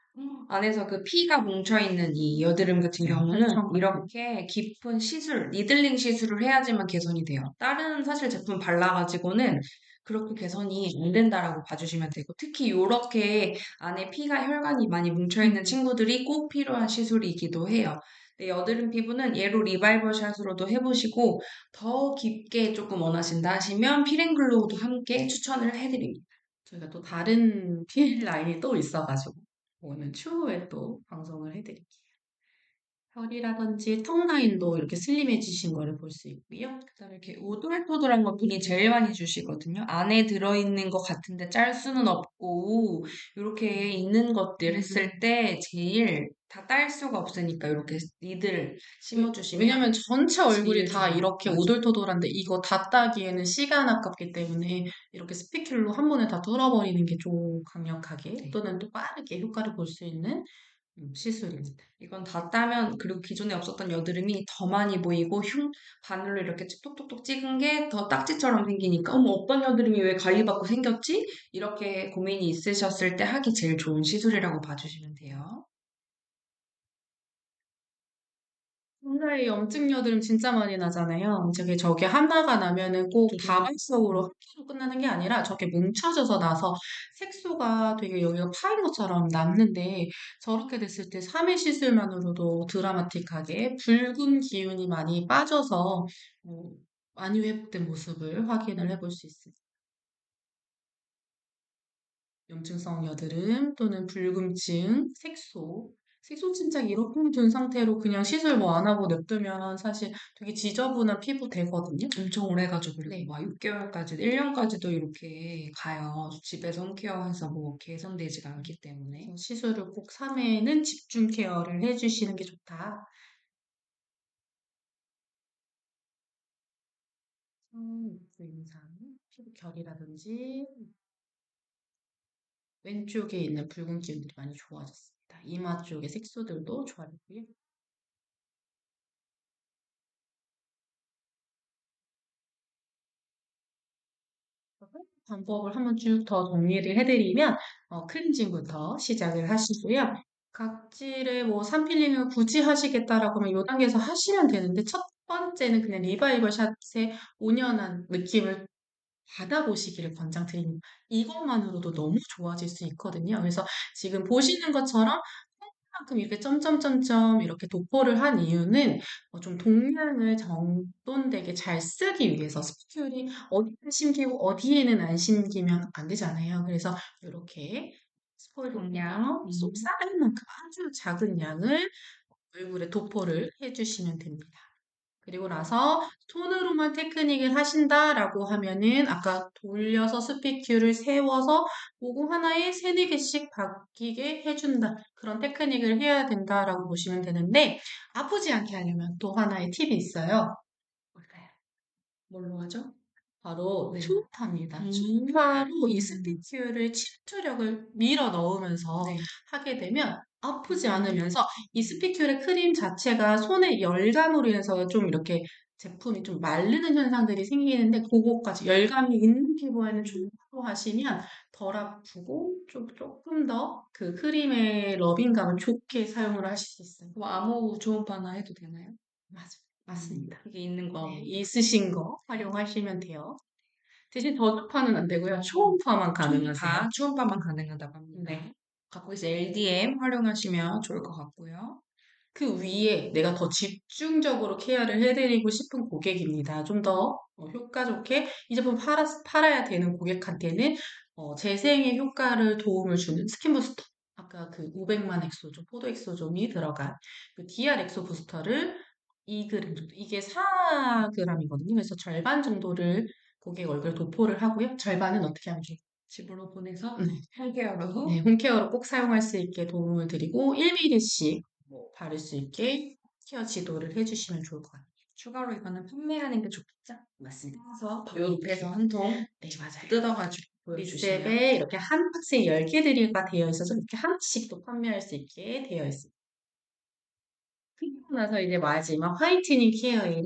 안에서 그 피가 뭉쳐있는 이 여드름 같은 경우는 혈청 같은 이렇게 깊은 시술, 니들링 시술을 해야지만 개선이 돼요. 다른 사실 제품 발라가지고는 그렇게 개선이 안 된다라고 봐주시면 되고, 특히 이렇게 안에 피가 혈관이 많이 뭉쳐있는 친구들이 꼭 필요한 시술이기도 해요. 근데 여드름 피부는 얘로 리바이벌 샷으로도 해보시고, 더 깊게 조금 원하신다 하시면 피렌글로우도 함께 추천을 해드립니다. 저희가 또 다른 PR 라인이 또 있어가지고 오늘 추후에 또 방송을 해드릴게요. 털이라든지 턱 라인도 이렇게 슬림해지신 거를 볼 수 있고요. 그다음에 이렇게 오돌토돌한 거 분이 제일 많이 주시거든요. 안에 들어있는 것 같은데 짤 수는 없고 이렇게 있는 것들 했을 때 제일 다 딸 수가 없으니까 이렇게 니들 심어주시면 왜냐면 전체 얼굴이 제일 다 좋아요. 이렇게 맞아. 오돌토돌한데 이거 다 따기에는 시간 아깝기 때문에 이렇게 스피큘로 한 번에 다 뚫어버리는 게 좀 강력하게 네. 또는 또 빠르게 효과를 볼 수 있는 시술입니다. 이건 다 따면 그리고 기존에 없었던 여드름이 더 많이 보이고 바늘로 이렇게 톡톡톡 찍은 게 더 딱지처럼 생기니까 어머 어떤 여드름이 왜 관리받고 생겼지? 이렇게 고민이 있으셨을 때 하기 제일 좋은 시술이라고 봐주시면 돼요. 혼자의 염증 여드름 진짜 많이 나잖아요. 저게 하나가 나면은 꼭 다발적으로 한 개로 끝나는 게 아니라 저게 뭉쳐져서 나서 색소가 되게 여기가 파인 것처럼 남는데 저렇게 됐을 때 3회 시술만으로도 드라마틱하게 붉은 기운이 많이 빠져서 어, 많이 회복된 모습을 확인을 해볼 수 있습니다. 염증성 여드름 또는 불금증, 색소 침착 이렇게 둔 상태로 그냥 시술 뭐 안 하고 냅두면 사실 되게 지저분한 피부 되거든요. 엄청 오래 가죠. 그리고 네. 막 6개월까지, 1년까지도 이렇게 가요. 집에서 홈케어해서 뭐 개선되지가 않기 때문에. 그래서 시술을 꼭 3회는 집중 케어를 해주시는 게 좋다. 인상, 피부 결이라든지 왼쪽에 있는 붉은 기운들이 많이 좋아졌습니다. 이마 쪽의 색소들도 좋아졌고요. 방법을 한번 쭉 더 정리를 해드리면 클렌징부터 시작을 하시고요. 각질의 뭐 산필링을 굳이 하시겠다라고 하면 이 단계에서 하시면 되는데 첫 번째는 그냥 리바이벌 샷의 온연한 느낌을 받아보시기를 권장드립니다. 이것만으로도 너무 좋아질 수 있거든요. 그래서 지금 보시는 것처럼 만큼 이렇게 점점점점 이렇게 도포를 한 이유는 좀 동량을 정돈되게 잘 쓰기 위해서 스피큘이 어디에 심기고 어디에는 안 심기면 안 되잖아요. 그래서 이렇게 스포일 동량 쏙 쌓을 만큼 아주 작은 양을 얼굴에 도포를 해주시면 됩니다. 그리고 나서 손으로만 테크닉을 하신다라고 하면은 아까 돌려서 스피큐를 세워서 모공 하나에 세네 개씩 바뀌게 해준다. 그런 테크닉을 해야 된다라고 보시면 되는데 아프지 않게 하려면 또 하나의 팁이 있어요. 뭘까요? 뭘로 하죠? 바로 네. 초음파입니다. 음. 초음파로 이 스피큐를 침투력을 밀어 넣으면서 네. 하게 되면 아프지 않으면서 이 스피큘의 크림 자체가 손의 열감으로 인해서 좀 이렇게 제품이 좀 마르는 현상들이 생기는데 그거까지 열감이 있는 피부에는 초음파로 하시면 덜 아프고 조금 더 그 크림의 러빙감을 좋게 사용을 하실 수 있어요. 뭐 아무 초음파나 해도 되나요? 맞습니다. 그게 있는 거. 네, 있으신 거 활용하시면 돼요. 대신 저주파는 안 되고요. 초음파만 가능하세요. 초음파만 가능하다고 합니다. 네. 갖고 계신 LDM 활용하시면 좋을 것 같고요. 그 위에 내가 더 집중적으로 케어를 해드리고 싶은 고객입니다. 좀 더 효과 좋게 이 제품 팔아야 되는 고객한테는 재생에 효과를 도움을 주는 스킨 부스터. 아까 그 500만 엑소존, 포도 엑소존이 들어간 그 DR 엑소 부스터를 2g 정도. 이게 4g이거든요. 그래서 절반 정도를 고객 얼굴에 도포를 하고요. 절반은 어떻게 하면 좋을까요? 집으로 보내서 네. 홈케어로. 네, 홈케어로 꼭 사용할 수 있게 도움을 드리고 1mm씩 바를 수 있게 케어 지도를 해주시면 좋을 것 같아요. 추가로 이거는 판매하는 게 좋겠죠? 맞습니다. 그래서 바로 옆에서 한 통 네, 맞아요. 뜯어가지고 보여주시면. 리셉에 이렇게 한 박스에 10개들이가 되어 있어서 이렇게 하나씩 또 판매할 수 있게 되어 있습니다. 그리고 나서 이제 마지막 화이트닝 케어에는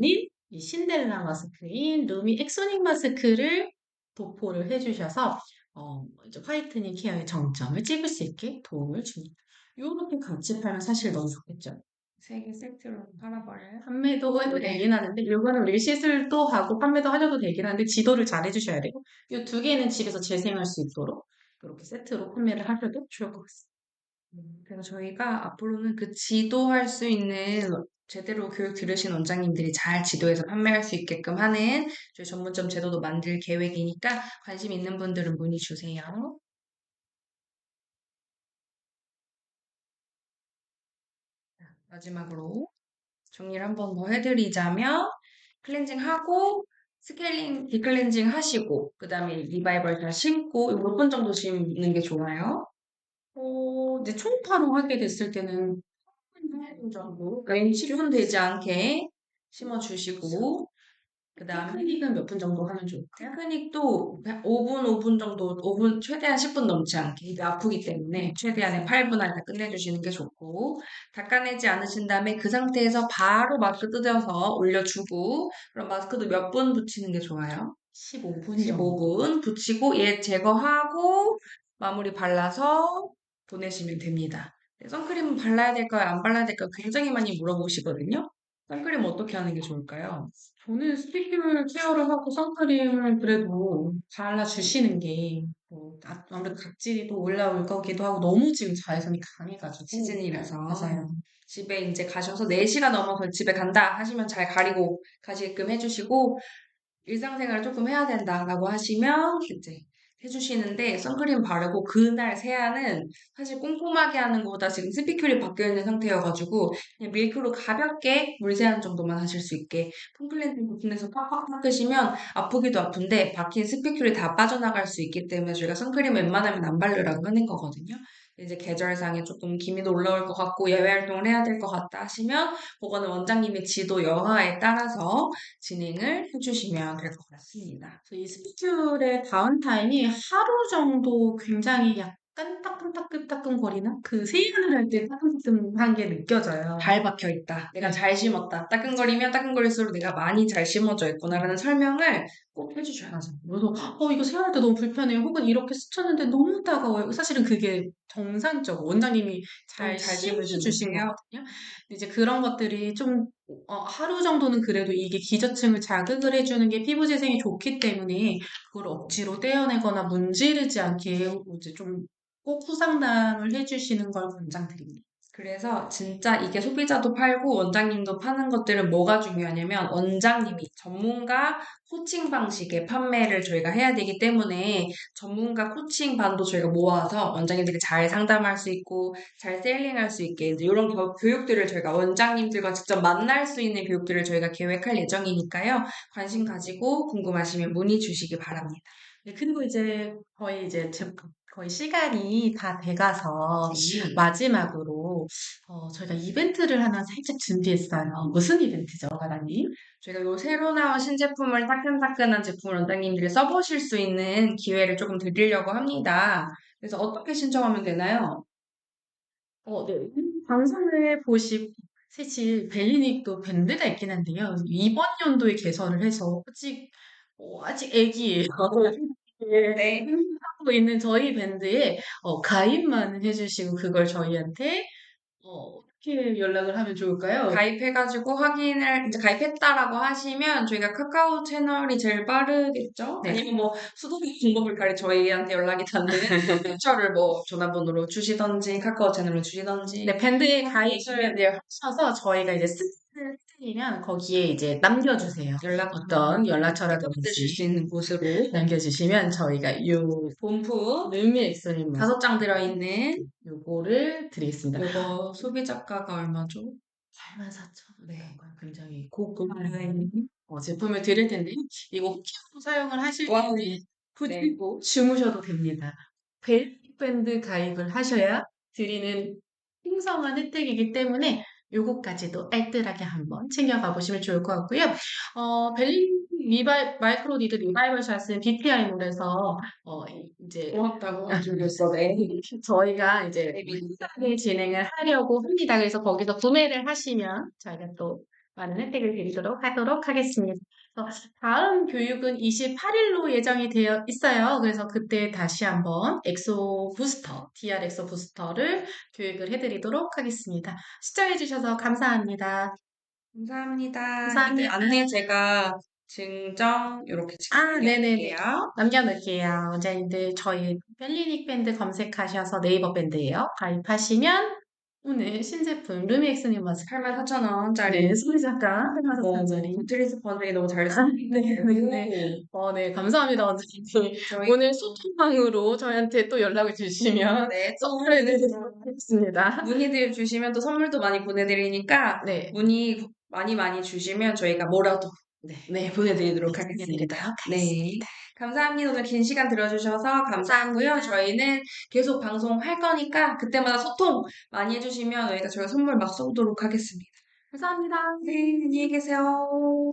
이 신데렐라 마스크인 루미 엑소닉 마스크를 도포를 해주셔서 이제 화이트닝 케어의 정점을 찍을 수 있게 도움을 줍니다. 이렇게 같이 팔면 사실 너무 좋겠죠. 3개 세트로 팔아버려요. 판매도 해도 네. 되긴 하는데 이거는 우리 시술도 하고 판매도 하셔도 되긴 하는데 지도를 잘 해주셔야 돼요. 이 두 개는 집에서 재생할 수 있도록 이렇게 세트로 판매를 하셔도 좋을 것 같습니다. 그래서 저희가 앞으로는 그 지도할 수 있는 제대로 교육 들으신 원장님들이 잘 지도해서 판매할 수 있게끔 하는 저희 전문점 제도도 만들 계획이니까 관심 있는 분들은 문의 주세요. 마지막으로 정리를 한 번 더 해드리자면 클렌징 하고 스케일링, 디클렌징 하시고 그 다음에 리바이벌 잘 심고 몇 분 정도 심는 게 좋아요? 이제 초음파로 하게 됐을 때는 3분 정도 왠지 되지 않게 심어주시고 그 다음에 테크닉은 몇 분 정도 하면 좋을까요? 테크닉도 5분 정도, 5분, 최대한 10분 넘지 않게. 이게 아프기 때문에 최대한의 8분 안에 다 끝내주시는 게 좋고, 닦아내지 않으신 다음에 그 상태에서 바로 마스크 뜯어서 올려주고, 그럼 마스크도 몇 분 붙이는 게 좋아요? 15분 정도. 15분 붙이고, 얘 제거하고, 마무리 발라서 보내시면 됩니다. 네, 선크림 발라야 될까요? 안 발라야 될까요? 굉장히 많이 물어보시거든요. 선크림 어떻게 하는 게 좋을까요? 저는 스킨케어 케어를 하고 선크림을 그래도 발라주시는 게, 아무래도 각질이 또 올라올 거기도 하고, 너무 지금 자외선이 강해가지고. 시즌이라서. 맞아요. 집에 이제 가셔서 4시가 넘어서 집에 간다 하시면 잘 가리고 가시게끔 해주시고, 일상생활을 조금 해야 된다라고 하시면 이제 해주시는데, 선크림 바르고 그날 세안은 사실 꼼꼼하게 하는 것보다 지금 스피큘이 바뀌어 있는 상태여가지고 그냥 밀크로 가볍게 물세안 정도만 하실 수 있게 폼클렌징 부분에서 팍팍 닦으시면 아프기도 아픈데 박힌 스피큘이 다 빠져나갈 수 있기 때문에 저희가 선크림 웬만하면 안 바르라고 하는 거거든요. 이제 계절상에 조금 기미도 올라올 것 같고 야외 활동을 해야 될 것 같다 하시면 그거는 원장님의 지도 여하에 따라서 진행을 해주시면 될 것 같습니다. 그래서 이 스피큘의 다운타임이 하루 정도 굉장히 약간 따끔따끔따끔거리나? 그 세안을 할 때 따끔따끔한 게 느껴져요. 잘 박혀 있다. 내가 네. 잘 심었다. 따끔거리면 따끔거릴수록 내가 많이 잘 심어져 있구나라는 설명을 꼭 해주셔야 맞아. 그래서 이거 세안할 때 너무 불편해요. 혹은 이렇게 스쳤는데 너무 따가워요. 사실은 그게 정상적으로 원장님이 너무 잘 잘 심어주신 심으시는데요. 거거든요. 근데 이제 그런 것들이 좀 하루 정도는 그래도 이게 기저층을 자극을 해주는 게 피부 재생에 좋기 때문에 그걸 억지로 떼어내거나 문지르지 않게 이제 좀 꼭 후상담을 해주시는 걸 권장드립니다. 그래서 진짜 이게 소비자도 팔고 원장님도 파는 것들은 뭐가 중요하냐면 원장님이 전문가 코칭 방식의 판매를 저희가 해야 되기 때문에 전문가 코칭 반도 저희가 모아서 원장님들이 잘 상담할 수 있고 잘 셀링할 수 있게 이런 교육들을 저희가 원장님들과 직접 만날 수 있는 교육들을 저희가 계획할 예정이니까요. 관심 가지고 궁금하시면 문의 주시기 바랍니다. 네, 그리고 이제 거의 이제 거의 시간이 다 돼가서 마지막으로 저희가 이벤트를 하나 살짝 준비했어요. 무슨 이벤트죠, 가라님? 저희가 요 새로 나온 신제품을 따끈따끈한 제품을 원장님들이 써보실 수 있는 기회를 조금 드리려고 합니다. 그래서 어떻게 신청하면 되나요? 네. 방송을 보시고 사실 벨리닉도 밴드가 있긴 한데요. 이번 연도에 개설을 해서 아직 애기예요. 네. 하고 있는 저희 밴드에 가입만 해주시고 그걸 저희한테 어떻게 연락을 하면 좋을까요? 가입해가지고 확인을, 이제 가입했다라고 하시면 저희가 카카오 채널이 제일 빠르겠죠? 네. 아니면 뭐 수동의 방법을 가리 저희한테 연락이 닿는 캡처를 뭐 전화번호로 주시던지 카카오 채널로 주시던지 네, 밴드에 가입을 해주시면 네, 하셔서 저희가 이제 해드리면 거기에 이제 남겨주세요. 어떤 픽업해 주실 수 연락처라든지 있는 곳으로 남겨주시면 저희가 본품 의미 엑스님 5장 들어있는 요거를 드리겠습니다. 요거 소비자가가 얼마죠? 84,000원. 네. 굉장히 고급 네. 제품을 드릴 텐데 이거 혹시라도 사용을 하실 와, 때는 네. 그리고 주무셔도 됩니다. 벨밴드 가입을 하셔야 드리는 풍성한 혜택이기 때문에 요거까지도 알뜰하게 한번 챙겨가 보시면 좋을 것 같고요. 벨리 마이크로 니드 리바이벌 샷은 BPI몰에서 이제 고맙다고 해주셨어, 네. 저희가 이제 네, 을 진행을 하려고 합니다. 그래서 거기서 구매를 하시면 저희가 또 많은 혜택을 드리도록 하도록 하겠습니다. 그래서 다음 교육은 28일로 예정이 되어 있어요. 그래서 그때 다시 한번 엑소 부스터, DR 엑소 부스터를 교육을 해드리도록 하겠습니다. 시청해주셔서 감사합니다. 감사합니다. 이때 감사합니다. 안내 제가 증정 이렇게 네네네. 찍어드릴게요. 남겨놓을게요. 원장님들 저희 벨리닉 밴드 검색하셔서 네이버 밴드예요. 가입하시면 오늘 신제품 루미엑스님 맞아요. 84,000원짜리. 네, 소리작가 한마사짜리. 구트리스 번역이 너무 잘 네. 네, 감사합니다, 원장님. 저희 오늘 소통방으로 저희한테 또 연락을 주시면 네, 선물해 드리도록 하겠습니다. 문의들 주시면 또 선물도 많이 보내드리니까 네. 문의 많이 주시면 저희가 뭐라도 네, 보내드리도록 하겠습니다. 네. 감사합니다. 오늘 긴 시간 들어주셔서 감사하고요. 저희는 계속 방송할 거니까 그때마다 소통 많이 해주시면 저희가 선물 막 쏘도록 하겠습니다. 감사합니다. 네, 안녕히 계세요.